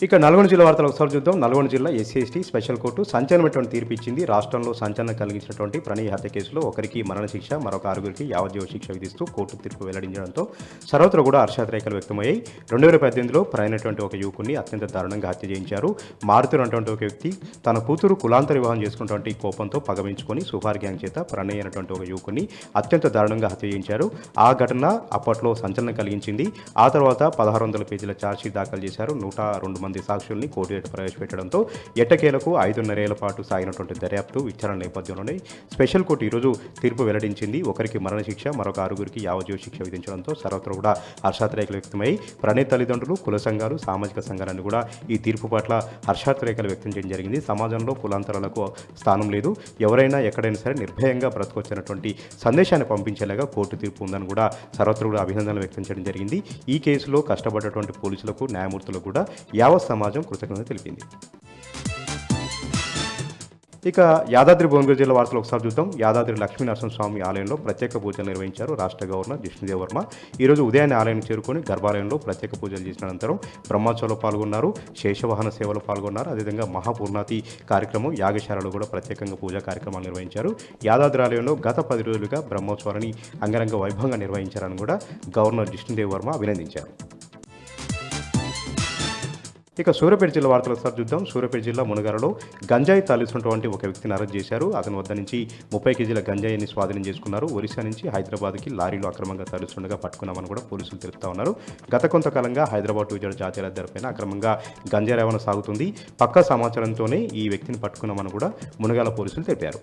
ఇక నల్గొండ జిల్లా వార్తలు ఒకసారి చూద్దాం. నల్గొండ జిల్లా ఎస్సీ/ఎస్టీ స్పెషల్ కోర్టు సంచలనమైనటువంటి తీర్పు ఇచ్చింది. రాష్ట్రంలో సంచలనం కలిగించినటువంటి ప్రణయ్ హత్య కేసులో ఒకరికి మరణశిక్ష, మరొక ఆరుగురికి యావజ్జీవ శిక్ష విధిస్తూ కోర్టు తీర్పు వెల్లడించడంతో సర్వత్రా కూడా హర్షాతిరేకాలు వ్యక్తమయ్యాయి. 2018లో ప్రణయ్ ఒక యువకుడిని అత్యంత దారుణంగా హత్య చేయించారు. మారుతున్న ఒక వ్యక్తి తన కూతురు కులాంతర వివాహం చేసుకున్నటువంటి కోపంతో పగమించుకొని సుఫార్ గ్యాంగ్ చేత ప్రణయ్ అనేటువంటి ఒక యువకుడిని అత్యంత దారుణంగా హత్య చేయించారు. ఆ ఘటన అప్పట్లో సంచలనం కలిగించింది. ఆ తర్వాత 1600 పేజీల ఛార్జ్షీట్ దాఖలు చేశారు. 102 మంది సాక్షుల్ని కోర్టు ఎదుట ప్రవేశపెట్టడంతో ఎట్టకేలకు 5.5 ఏళ్ల పాటు సాగినటువంటి దర్యాప్తు విచారణ నేపథ్యంలోనే స్పెషల్ కోర్టు ఈరోజు తీర్పు వెల్లడించింది. ఒకరికి మరణశిక్ష, మరొక ఆరుగురికి యావజ్జీవ శిక్ష విధించడంతో సర్వత్రా కూడా హర్షాతిరేకాలు వ్యక్తమై ప్రణయ్ తల్లిదండ్రులు, కుల సంఘాలు, సామాజిక సంఘాలన్నీ కూడా ఈ తీర్పు పట్ల హర్షాతిరేకాలు వ్యక్తం చేయడం జరిగింది. సమాజంలో కులాంతరాలకు స్థానం లేదు, ఎవరైనా ఎక్కడైనా సరే నిర్భయంగా బ్రతకొచ్చినటువంటి సందేశాన్ని పంపించేలాగా కోర్టు తీర్పు ఉందని కూడా సర్వత్రా కూడా అభినందనలు వ్యక్తం చేయడం జరిగింది. ఈ కేసులో కష్టపడ్డటువంటి పోలీసులకు, న్యాయమూర్తులకు కూడా యావత్ సమాజం కృతజ్ఞత తెలిపింది. ఇక యాదాద్రి భువనగిరి జిల్లా వార్తలు ఒకసారి చూద్దాం. యాదాద్రి లక్ష్మీనరసింహస్వామి ఆలయంలో ప్రత్యేక పూజలు నిర్వహించారు రాష్ట్ర గవర్నర్ జిష్ణుదేవ్ వర్మ. ఈరోజు ఉదయాన్నే ఆలయానికి చేరుకొని గర్భాలయంలో ప్రత్యేక పూజలు చేసిన అనంతరం బ్రహ్మోత్సవంలో పాల్గొన్నారు, శేషవాహన సేవలో పాల్గొన్నారు. అదేవిధంగా మహాపూర్ణాతి కార్యక్రమం, యాగశాలలో కూడా ప్రత్యేకంగా పూజా కార్యక్రమాలు నిర్వహించారు. యాదాద్రి ఆలయంలో గత 10 రోజులుగా బ్రహ్మోత్సవాన్ని అంగరంగ వైభవంగా నిర్వహించారని కూడా గవర్నర్ జిష్ణుదేవ్ వర్మ అభినందించారు. ఇక సూర్యాపేట జిల్లా వార్తలు ఒకసారి చూద్దాం. సూర్యాపేట జిల్లా మునగరలో గంజాయి తరలిస్తున్నటువంటి ఒక వ్యక్తిని అరెస్ట్ చేశారు. అతని వద్ద నుంచి 30 కేజీల గంజాయిని స్వాధీనం చేసుకున్నారు. ఒరిస్సా నుంచి హైదరాబాద్కి లారీలో అక్రమంగా తరలిస్తుండగా పట్టుకున్నామని కూడా పోలీసులు తెలుపుతా ఉన్నారు. గత కొంతకాలంగా హైదరాబాద్ టు విజయవాడ జాతీయ రహదారిపైన అక్రమంగా గంజాయి రవాణా సాగుతుంది. పక్కా సమాచారంతోనే ఈ వ్యక్తిని పట్టుకున్నామని కూడా మునగాల పోలీసులు తెలిపారు.